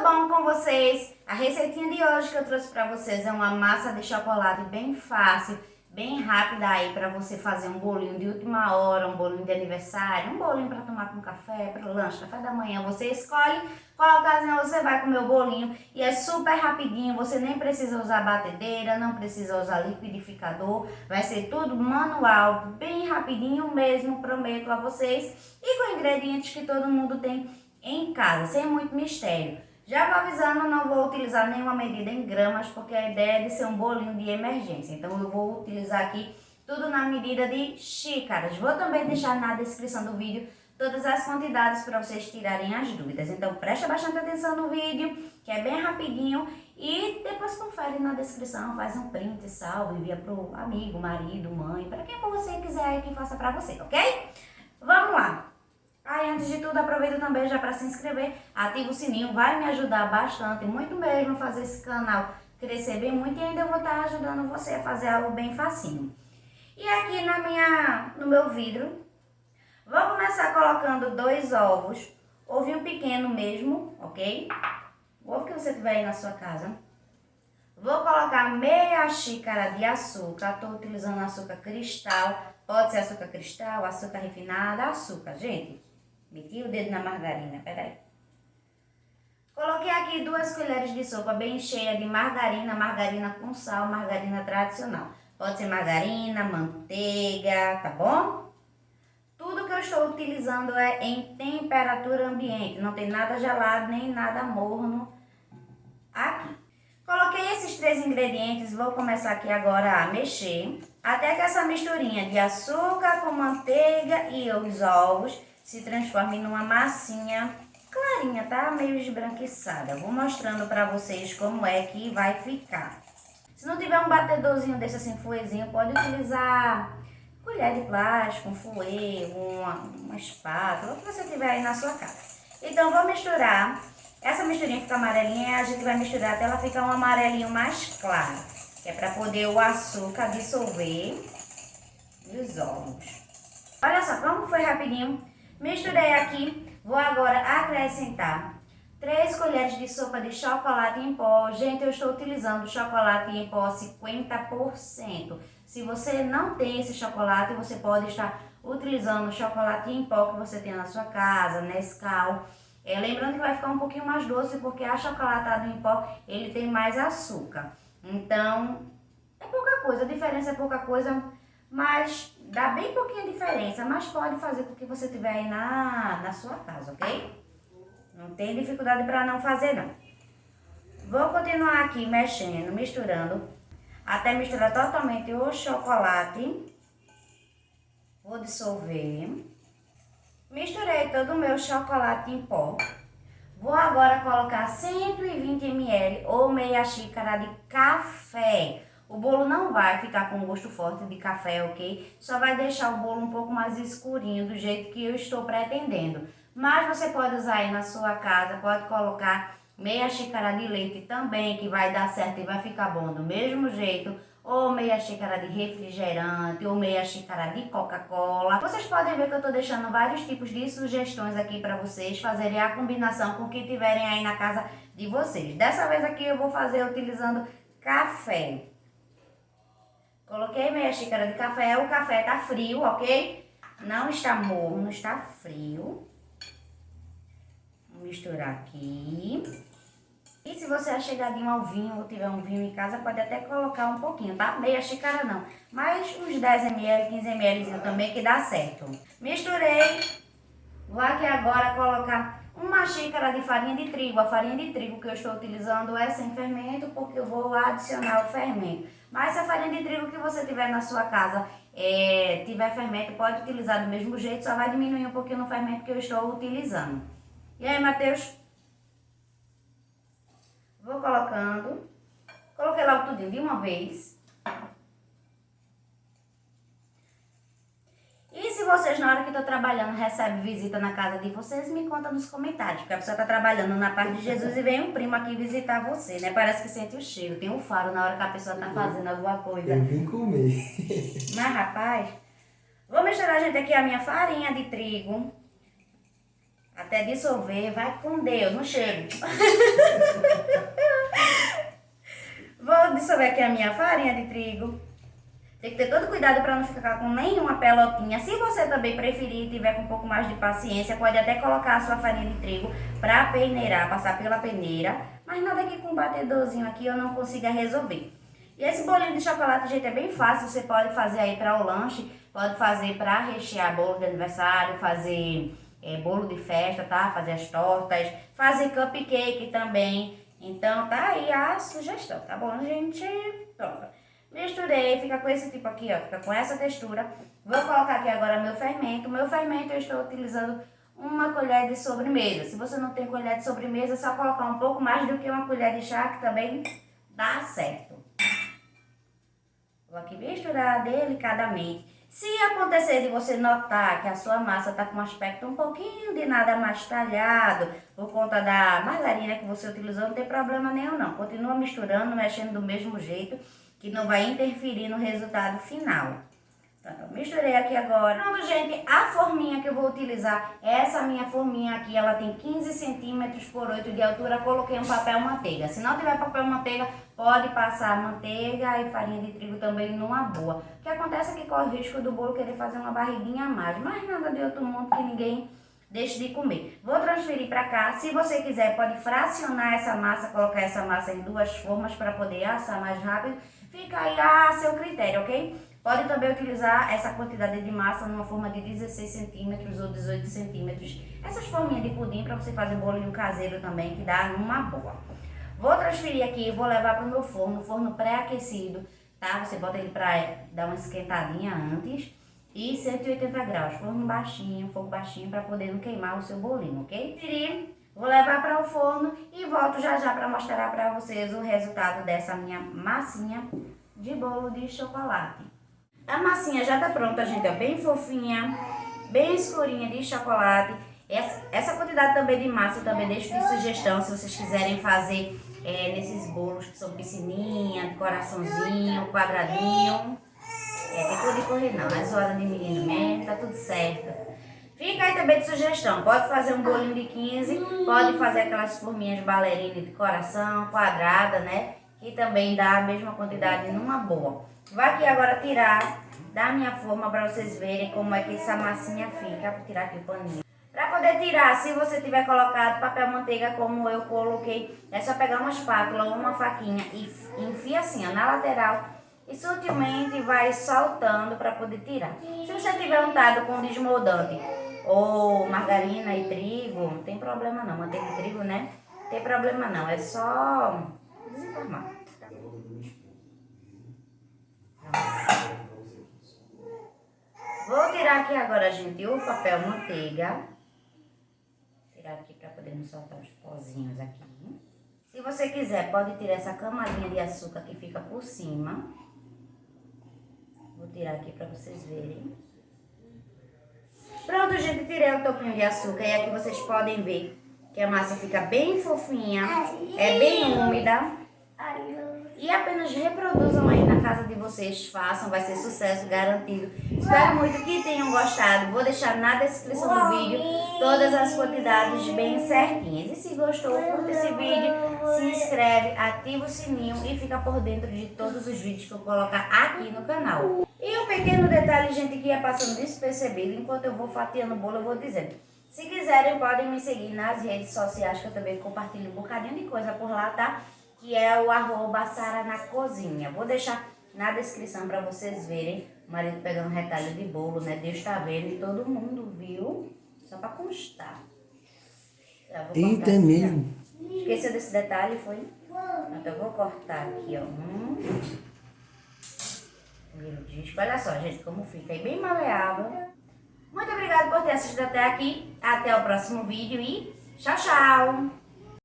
Tudo bom com vocês? A receitinha de hoje que eu trouxe para vocês é uma massa de chocolate bem fácil, bem rápida aí para você fazer um bolinho de última hora, um bolinho de aniversário, um bolinho para tomar com café, para o lanche, café da manhã. Você escolhe qual ocasião você vai comer o bolinho e é super rapidinho, você nem precisa usar batedeira, não precisa usar liquidificador, vai ser tudo manual, bem rapidinho mesmo, prometo a vocês, e com ingredientes que todo mundo tem em casa, sem muito mistério. Já vou avisando, não vou utilizar nenhuma medida em gramas, porque a ideia é de ser um bolinho de emergência. Então eu vou utilizar aqui tudo na medida de xícaras. Vou também deixar na descrição do vídeo todas as quantidades para vocês tirarem as dúvidas. Então presta bastante atenção no vídeo, que é bem rapidinho. E depois confere na descrição, faz um print, salve, envia pro amigo, marido, mãe, para quem você quiser aí que faça para você, ok? Vamos lá! Aí, antes de tudo, aproveita também já para se inscrever, ativa o sininho, vai me ajudar bastante, muito mesmo, fazer esse canal crescer bem muito e ainda eu vou estar ajudando você a fazer algo bem facinho. E aqui no meu vidro, vou começar colocando 2 ovos, ovinho pequeno mesmo, ok? O ovo que você tiver aí na sua casa. Vou colocar meia xícara de açúcar, estou utilizando açúcar cristal, pode ser açúcar cristal, açúcar refinado, açúcar, gente. Meti o dedo na margarina, peraí. Coloquei aqui 2 colheres de sopa bem cheia de margarina, margarina com sal, margarina tradicional. Pode ser margarina, manteiga, tá bom? Tudo que eu estou utilizando é em temperatura ambiente, não tem nada gelado nem nada morno aqui. Coloquei esses 3 ingredientes, vou começar aqui agora a mexer, até que essa misturinha de açúcar com manteiga e os ovos se transforme numa massinha clarinha, tá? Meio esbranquiçada. Vou mostrando pra vocês como é que vai ficar. Se não tiver um batedorzinho desse assim, fouetzinho, pode utilizar colher de plástico, um fouet, uma espátula, o que você tiver aí na sua casa. Então, vou misturar. Essa misturinha fica amarelinha, a gente vai misturar até ela ficar um amarelinho mais claro, que é para poder o açúcar dissolver os ovos. Olha só como foi rapidinho. Misturei aqui, vou agora acrescentar 3 colheres de sopa de chocolate em pó. Gente, eu estou utilizando chocolate em pó 50%. Se você não tem esse chocolate, você pode estar utilizando o chocolate em pó que você tem na sua casa, Nescau. Lembrando que vai ficar um pouquinho mais doce, porque a chocolatada em pó, ele tem mais açúcar. Então, é pouca coisa, a diferença é pouca coisa, mas dá bem pouquinha diferença, mas pode fazer com que você tiver aí na sua casa, ok? Não tem dificuldade para não fazer, não. Vou continuar aqui mexendo, misturando, até misturar totalmente o chocolate. Vou dissolver. Misturei todo o meu chocolate em pó. Vou agora colocar 120 ml ou meia xícara de café. O bolo não vai ficar com gosto forte de café, ok? Só vai deixar o bolo um pouco mais escurinho, do jeito que eu estou pretendendo. Mas você pode usar aí na sua casa, pode colocar meia xícara de leite também, que vai dar certo e vai ficar bom do mesmo jeito. Ou meia xícara de refrigerante, ou meia xícara de Coca-Cola. Vocês podem ver que eu estou deixando vários tipos de sugestões aqui para vocês fazerem a combinação com o que tiverem aí na casa de vocês. Dessa vez aqui eu vou fazer utilizando café. Coloquei meia xícara de café, o café tá frio, ok? Não está morno, está frio. Vou misturar aqui. E se você é chegadinho ao vinho ou tiver um vinho em casa, pode até colocar um pouquinho, tá? Meia xícara não, mas uns 10 ml, 15 ml também que dá certo. Misturei. Vou aqui agora colocar uma xícara de farinha de trigo. A farinha de trigo que eu estou utilizando é sem fermento, porque eu vou adicionar o fermento. Mas se a farinha de trigo que você tiver na sua casa tiver fermento, pode utilizar do mesmo jeito, só vai diminuir um pouquinho no fermento que eu estou utilizando. E aí, Matheus? Vou colocando. Coloquei logo tudinho de uma vez. E se vocês, na hora que estou trabalhando, recebem visita na casa de vocês, me conta nos comentários. Porque a pessoa está trabalhando na paz de Jesus e vem um primo aqui visitar você, né? Parece que sente o cheiro, tem um faro na hora que a pessoa está fazendo alguma coisa. Eu vim comer. Mas, rapaz, vou misturar, gente, aqui a minha farinha de trigo. até dissolver. Vai com Deus, não chego. Vou dissolver aqui a minha farinha de trigo. Tem que ter todo cuidado para não ficar com nenhuma pelotinha. Se você também preferir e tiver com um pouco mais de paciência, pode até colocar a sua farinha de trigo para peneirar, passar pela peneira. Mas nada que com um batedorzinho aqui eu não consiga resolver. E esse bolinho de chocolate, gente, é bem fácil. Você pode fazer aí para o lanche, pode fazer para rechear bolo de aniversário, fazer bolo de festa, tá? Fazer as tortas, fazer cupcake também. Então tá aí a sugestão, tá bom, gente? Pronto. Misturei, fica com esse tipo aqui, ó, fica com essa textura. Vou colocar aqui agora meu fermento. Meu fermento eu estou utilizando uma colher de sobremesa. Se você não tem colher de sobremesa, é só colocar um pouco mais do que uma colher de chá, que também dá certo. Vou aqui misturar delicadamente. Se acontecer de você notar que a sua massa está com um aspecto um pouquinho de nada mais talhado, por conta da margarina que você utilizou, não tem problema nenhum não. Continua misturando, mexendo do mesmo jeito, que não vai interferir no resultado final. Pronto, misturei aqui agora. Pronto, gente, a forminha que eu vou utilizar, essa minha forminha aqui, ela tem 15 centímetros por 8 de altura. Coloquei um papel manteiga. Se não tiver papel manteiga, pode passar manteiga e farinha de trigo também numa boa. O que acontece é que corre o risco do bolo querer fazer uma barriguinha a mais, mas nada de outro mundo que ninguém deixe de comer. Vou transferir para cá. Se você quiser, pode fracionar essa massa, colocar essa massa em duas formas para poder assar mais rápido. Fica aí a seu critério, ok? Pode também utilizar essa quantidade de massa numa forma de 16 centímetros ou 18 centímetros. Essas forminhas de pudim para você fazer bolinho caseiro também, que dá numa boa. Vou transferir aqui e vou levar para o meu forno pré-aquecido, tá? Você bota ele para dar uma esquentadinha antes. E 180 graus, forno baixinho, fogo baixinho, para poder não queimar o seu bolinho, ok? Vou levar para o forno e volto já já para mostrar para vocês o resultado dessa minha massinha de bolo de chocolate. A massinha já tá pronta, gente, é bem fofinha, bem escurinha de chocolate. Essa quantidade também de massa eu também deixo de sugestão, se vocês quiserem fazer nesses bolos que são piscininha, de coraçãozinho, quadradinho. Tem cor de correr não, é zoada de menino mesmo, tá tudo certo. Fica aí também de sugestão, pode fazer um bolinho de 15, pode fazer aquelas forminhas de bailarina de coração, quadrada, né? Que também dá a mesma quantidade numa boa. Vou aqui agora tirar da minha forma para vocês verem como é que essa massinha fica. Vou tirar aqui o paninho. Para poder tirar, se você tiver colocado papel manteiga como eu coloquei, é só pegar uma espátula ou uma faquinha e enfia assim, ó, na lateral. E sutilmente vai soltando para poder tirar. Se você tiver untado com desmoldante ou margarina e trigo, não tem problema não. Manteiga e trigo, né? Não tem problema não. É só desenformar. Vou tirar aqui agora, gente, o papel manteiga. Tirar aqui para poder não soltar os pozinhos aqui. Se você quiser, pode tirar essa camadinha de açúcar que fica por cima. Vou tirar aqui para vocês verem. Pronto, gente, tirei o topinho de açúcar. E aqui vocês podem ver que a massa fica bem fofinha, é bem úmida. E apenas reproduzam aí na casa de vocês, façam, vai ser sucesso garantido. Espero muito que tenham gostado. Vou deixar na descrição do vídeo todas as quantidades bem certinhas. E se gostou, curta esse vídeo, se inscreve, ativa o sininho e fica por dentro de todos os vídeos que eu colocar aqui no canal. E um pequeno detalhe, gente, que ia passando despercebido, enquanto eu vou fatiando o bolo, eu vou dizendo. Se quiserem, podem me seguir nas redes sociais, que eu também compartilho um bocadinho de coisa por lá, tá? Que é o @SaraNaCozinha. Vou deixar na descrição para vocês verem o marido pegando um retalho de bolo, né? Deus tá vendo e todo mundo viu, só para constar. Eita, é mesmo? Esqueceu desse detalhe, foi? Então eu vou cortar aqui, ó. Meu disco. Olha só, gente, como fica aí, bem maleável. Muito obrigada por ter assistido até aqui. Até o próximo vídeo e tchau, tchau!